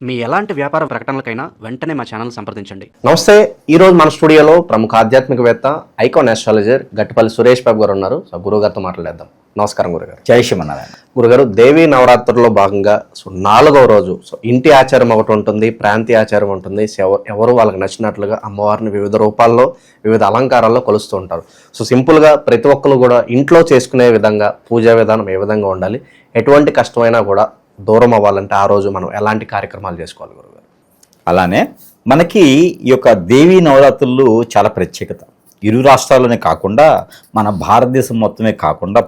మీ ఎలాంటి వ్యాపార ప్రకటనలకైనా వెంటనే మా ఛానల్ సంప్రదించండి. నమస్తే. ఈరోజు మన స్టూడియోలో ప్రముఖ ఆధ్యాత్మికవేత్త, ఐకాన్ ఆస్ట్రాలజర్ గట్టిపల్లి సురేష్ బాబు గారు ఉన్నారు. సో గురుగారితో మాట్లాడేద్దాం. నమస్కారం గురుగారు. జై శ్రీమన్నారాయణ. గురుగారు, దేవీ నవరాత్రుల్లో భాగంగా 4వ రోజు ఇంటి ఆచారం ఒకటి ఉంటుంది, ప్రాంతీయ ఆచారం ఉంటుంది. ఎవరు వాళ్ళకి నచ్చినట్లుగా అమ్మవారిని వివిధ రూపాల్లో వివిధ అలంకారాల్లో కొలుస్తూ ఉంటారు. సో సింపుల్గా ప్రతి ఒక్కరు కూడా ఇంట్లో చేసుకునే విధంగా పూజా విధానం ఏ విధంగా ఉండాలి, ఎటువంటి కష్టమైనా కూడా దూరం అవ్వాలంటే ఆ రోజు మనం ఎలాంటి కార్యక్రమాలు చేసుకోవాలి గురుగారు? అలానే మనకి ఈ యొక్క దేవీ నవరాత్రులు చాలా ప్రత్యేకత. ఇరు రాష్ట్రాల్లోనే కాకుండా మన భారతదేశం మొత్తమే కాకుండా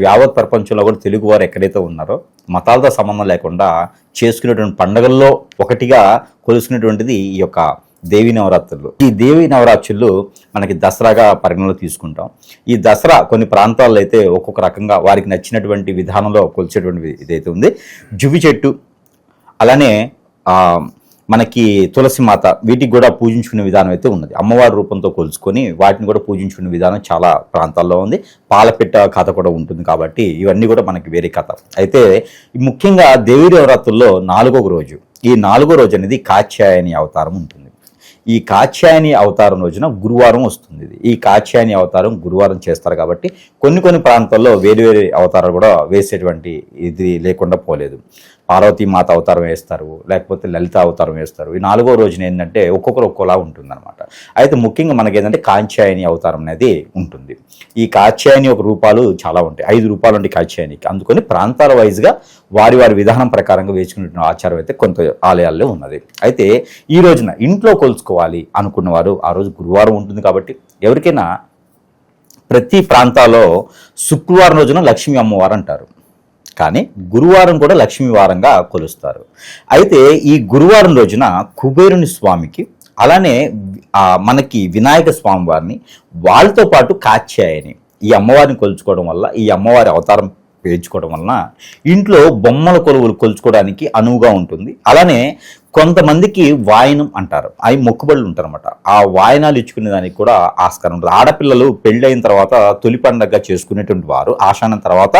యావత్ ప్రపంచంలో కూడా తెలుగువారు ఎక్కడైతే ఉన్నారో మతాలతో సంబంధం లేకుండా చేసుకునేటువంటి పండుగల్లో ఒకటిగా కొలుసుకునేటువంటిది ఈ యొక్క దేవీ నవరాత్రులు. ఈ దేవీ నవరాత్రులు మనకి దసరాగా పరిగణలో తీసుకుంటాం. ఈ దసరా కొన్ని ప్రాంతాల్లో అయితే ఒక్కొక్క రకంగా వారికి నచ్చినటువంటి విధానంలో కొలిచేటువంటి ఇదైతే ఉంది. జువి చెట్టు, అలానే మనకి తులసి మాత, వీటికి కూడా పూజించుకునే విధానం అయితే ఉన్నది. అమ్మవారి రూపంతో కొలుచుకొని వాటిని కూడా పూజించుకునే విధానం చాలా ప్రాంతాల్లో ఉంది. పాలపిట్ట కథ కూడా ఉంటుంది కాబట్టి ఇవన్నీ కూడా మనకి వేరే కథ. అయితే ముఖ్యంగా దేవీ నవరాత్రుల్లో 4వ రోజు, ఈ 4వ రోజు అనేది కాత్యాయని అవతారం ఉంటుంది. ఈ కాత్యాయని అవతారం రోజున గురువారం వస్తుంది. ఈ కాత్యాయని అవతారం గురువారం చేస్తారు కాబట్టి కొన్ని ప్రాంతాల్లో వేరు అవతారాలు కూడా వేసేటువంటి ఇది లేకుండా పోలేదు. పార్వతీ మాత అవతారం వేస్తారు, లేకపోతే లలిత అవతారం వేస్తారు. ఈ 4వ రోజున ఏంటంటే ఒక్కొక్కరు ఒక్కోలా ఉంటుందన్నమాట. అయితే ముఖ్యంగా మనకి ఏంటంటే కాత్యాయని అవతారం అనేది ఉంటుంది. ఈ కాత్యాయని ఒక రూపాలు చాలా ఉంటాయి, 5 రూపాలు ఉంటాయి కాత్యాయనికి. అందుకని ప్రాంతాల వైజ్గా వారి విధానం ప్రకారంగా వేసుకునే ఆచారం అయితే కొంత ఆలయాల్లో ఉన్నది. అయితే ఈ రోజున ఇంట్లో కొలుచుకోవాలి అనుకున్నవారు ఆ రోజు గురువారం ఉంటుంది కాబట్టి ఎవరికైనా ప్రతి ప్రాంతాల్లో శుక్రవారం రోజున లక్ష్మీ అమ్మవారు అంటారు, కానీ గురువారం కూడా లక్ష్మీ వారంగా కొలుస్తారు. అయితే ఈ గురువారం రోజున కుబేరుని స్వామికి, అలానే మనకి వినాయక స్వామి వారిని, వాళ్ళతో పాటు కాత్యాయని ఈ అమ్మవారిని కొలుచుకోవడం వల్ల, ఈ అమ్మవారి అవతారం పేర్చుకోవడం వలన ఇంట్లో బొమ్మల కొలువులు కొలుచుకోవడానికి అనువుగా ఉంటుంది. అలానే కొంతమందికి వాయనం అంటారు, అవి మొక్కుబడులు ఉంటారు అనమాట. ఆ వాయనాలు ఇచ్చుకునే దానికి కూడా ఆస్కారం ఉంటుంది. ఆడపిల్లలు పెళ్ళైన తర్వాత తొలి పండగగా చేసుకునేటువంటి వారు ఆషాఢం తర్వాత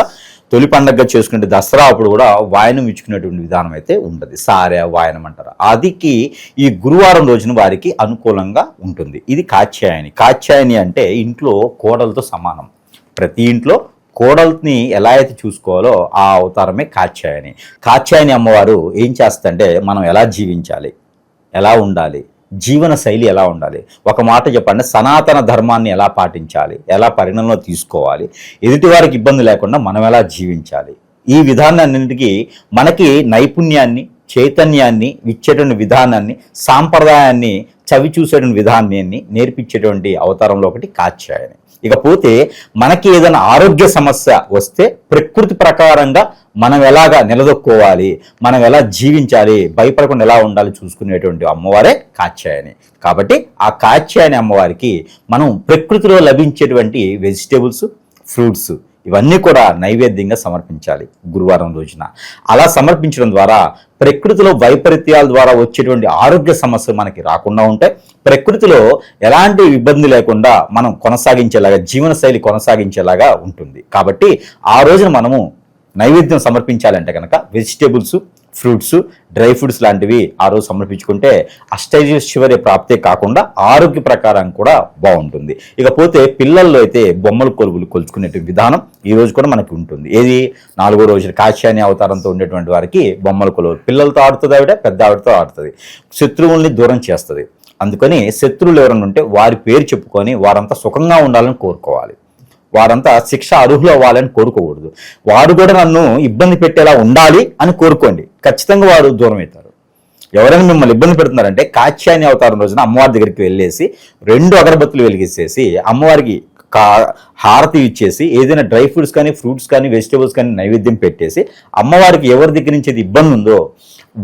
తొలి పండగగా చేసుకునే దసరా అప్పుడు కూడా వాయనం ఇచ్చుకునేటువంటి విధానం అయితే ఉంటుంది. సారే వాయనం అంటారు. అదికి ఈ గురువారం రోజున వారికి అనుకూలంగా ఉంటుంది. ఇది కాత్యాయని అంటే ఇంట్లో కోడలతో సమానం. ప్రతి ఇంట్లో కోడల్ని ఎలా అయితే చూసుకోవాలో ఆ అవతారమే కాత్యాయని అమ్మవారు ఏం చేస్తుందంటే మనం ఎలా జీవించాలి, ఎలా ఉండాలి, జీవన శైలి ఎలా ఉండాలి, ఒక మాట చెప్పండి, సనాతన ధర్మాన్ని ఎలా పాటించాలి, ఎలా పరిగణనలో తీసుకోవాలి, ఎదుటివారికి ఇబ్బంది లేకుండా మనం ఎలా జీవించాలి, ఈ విధానాన్నింటికి మనకి నైపుణ్యాన్ని, చైతన్యాన్ని ఇచ్చేటువంటి విధానాన్ని, సాంప్రదాయాన్ని చవి చూసేటువంటి విధానాన్ని నేర్పించేటువంటి అవతారంలో ఒకటి కాత్యాయని. ఇకపోతే మనకి ఏదైనా ఆరోగ్య సమస్య వస్తే ప్రకృతి ప్రకారంగా మనం ఎలాగా నిలదొక్కోవాలి, మనం ఎలా జీవించాలి, భయపడకుండా ఎలా ఉండాలి చూసుకునేటువంటి అమ్మవారే కాత్యాయని. కాబట్టి ఆ కాత్యాయని అమ్మవారికి మనం ప్రకృతిలో లభించేటువంటి వెజిటేబుల్స్, ఫ్రూట్స్ ఇవన్నీ కూడా నైవేద్యంగా సమర్పించాలి గురువారం రోజున. అలా సమర్పించడం ద్వారా ప్రకృతిలో వైపరీత్యాల ద్వారా వచ్చేటువంటి ఆరోగ్య సమస్యలు మనకి రాకుండా ఉంటాయి. ప్రకృతిలో ఎలాంటి ఇబ్బంది లేకుండా మనం కొనసాగించేలాగా, జీవనశైలి కొనసాగించేలాగా ఉంటుంది. కాబట్టి ఆ రోజున మనము నైవేద్యం సమర్పించాలంటే కనుక వెజిటేబుల్స్, ఫ్రూట్స్, డ్రై ఫ్రూట్స్ లాంటివి ఆ రోజు సమర్పించుకుంటే అష్టైశ్వర్య ప్రాప్తే కాకుండా ఆరోగ్య ప్రకారం కూడా బాగుంటుంది. ఇకపోతే పిల్లల్లో అయితే బొమ్మల కొలువులు కొలుచుకునే విధానం ఈ రోజు కూడా మనకి ఉంటుంది. ఏది 4వ రోజు కాత్యాయని అవతారంతో ఉండేటువంటి వారికి బొమ్మల కొలువులు, పిల్లలతో ఆడుతుంది ఆవిడ, పెద్ద ఆవిడతో ఆడుతుంది, శత్రువుల్ని దూరం చేస్తుంది. అందుకని శత్రువులు ఎవరైనా ఉంటే వారి పేరు చెప్పుకొని వారంతా సుఖంగా ఉండాలని కోరుకోవాలి. వారంతా శిక్ష అర్హులు అవ్వాలని కోరుకోకూడదు. వారు కూడా నన్ను ఇబ్బంది పెట్టేలా ఉండాలి అని కోరుకోండి, ఖచ్చితంగా వారు దూరం అవుతారు. ఎవరైనా మిమ్మల్ని ఇబ్బంది పెడుతున్నారంటే కాత్యాయని అవతారం రోజున అమ్మవారి దగ్గరికి వెళ్ళేసి 2 అగరబత్తులు వెలిగించేసి అమ్మవారికి హారతి ఇచ్చేసి ఏదైనా డ్రై ఫ్రూట్స్ కానీ, ఫ్రూట్స్ కానీ, వెజిటేబుల్స్ కానీ నైవేద్యం పెట్టేసి అమ్మవారికి ఎవరి దగ్గర నుంచి ఇబ్బంది ఉందో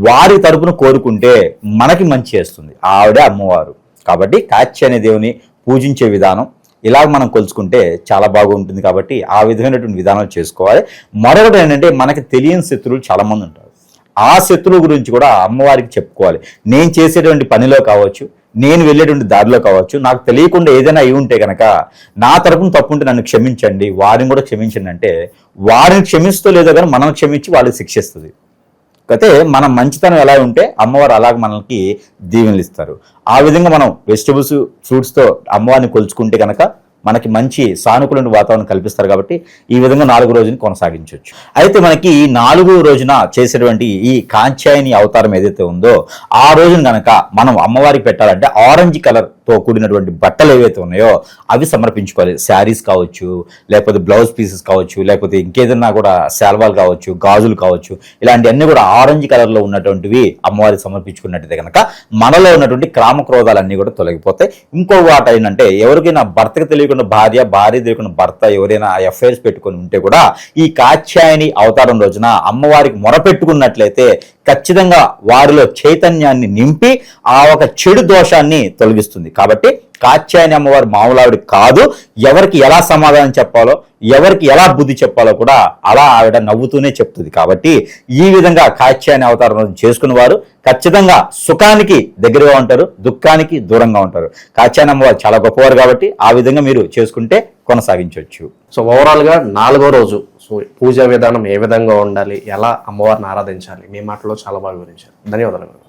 వారి తరపున కోరుకుంటే మనకి మంచి చేస్తుంది ఆవిడే అమ్మవారు. కాబట్టి కాత్యాయని దేవుని పూజించే విధానం ఇలా మనం కొలుచుకుంటే చాలా బాగుంటుంది. కాబట్టి ఆ విధమైనటువంటి విధానాలు చేసుకోవాలి. మరొకటి ఏంటంటే మనకి తెలియని శత్రువులు చాలామంది ఉంటారు. ఆ శత్రువు గురించి కూడా అమ్మవారికి చెప్పుకోవాలి. నేను చేసేటువంటి పనిలో కావచ్చు, నేను వెళ్ళేటువంటి దారిలో కావచ్చు, నాకు తెలియకుండా ఏదైనా అయి ఉంటే కనుక నా తరపున తప్పుంటే నన్ను క్షమించండి, వారిని కూడా క్షమించండి అంటే వారిని క్షమిస్తూ లేదో కానీ మనం క్షమించి వాళ్ళకి శిక్షిస్తుంది. అయితే మన మంచితనం ఎలా ఉంటే అమ్మవారు అలాగ మనకి దీవెనలు ఇస్తారు. ఆ విధంగా మనం వెజిటబుల్స్ ఫ్రూట్స్తో అమ్మవారిని కొలుచుకుంటే కనుక మనకి మంచి సానుకూల వాతావరణం కల్పిస్తారు. కాబట్టి ఈ విధంగా 4 రోజుని కొనసాగించవచ్చు. అయితే మనకి 4వ రోజున చేసేటువంటి ఈ కాంచాయని అవతారం ఏదైతే ఉందో ఆ రోజున కనుక మనం అమ్మవారికి పెట్టాలంటే ఆరెంజ్ కలర్తో కూడినటువంటి బట్టలు ఏవైతే ఉన్నాయో అవి సమర్పించుకోవాలి. శారీస్ కావచ్చు, లేకపోతే బ్లౌజ్ పీసెస్ కావచ్చు, లేకపోతే ఇంకేదన్నా కూడా శాల్వాలు కావచ్చు, గాజులు కావచ్చు, ఇలాంటివన్నీ కూడా ఆరెంజ్ కలర్లో ఉన్నటువంటివి అమ్మవారికి సమర్పించుకున్నట్టయితే కనుక మనలో ఉన్నటువంటి క్రోధాలన్నీ కూడా తొలగిపోతాయి. ఇంకో వాట ఏంటంటే ఎవరికైనా భర్తకు తెలియకుండా భార్య తెలియకుండా భర్త ఎవరైనా ఎఫ్ఐఆర్స్ పెట్టుకొని ఉంటే కూడా ఈ కాత్యాయని అవతారం రోజున అమ్మవారికి మొరపెట్టుకున్నట్లయితే ఖచ్చితంగా వారిలో చైతన్యాన్ని నింపి ఆ ఒక చెడు దోషాన్ని తొలగిస్తుంది. కాబట్టి కాత్యాయని అమ్మవారు మామూలావిడ కాదు. ఎవరికి ఎలా సమాధానం చెప్పాలో, ఎవరికి ఎలా బుద్ధి చెప్పాలో కూడా అలా ఆవిడ నవ్వుతూనే చెప్తుంది. కాబట్టి ఈ విధంగా కాత్యాయని అవతారం చేసుకున్న వారు ఖచ్చితంగా సుఖానికి దగ్గరగా ఉంటారు, దుఃఖానికి దూరంగా ఉంటారు. కాత్యాయని అమ్మవారు చాలా గొప్పవారు కాబట్టి ఆ విధంగా మీరు చేసుకుంటే కొనసాగించవచ్చు. సో ఓవరాల్గా 4వ రోజు సో పూజా విధానం ఏ విధంగా ఉండాలి, ఎలా అమ్మవారిని ఆరాధించాలి, మీ మాటలో చాలా బాగా వివరించారు. ధన్యవాదాలు.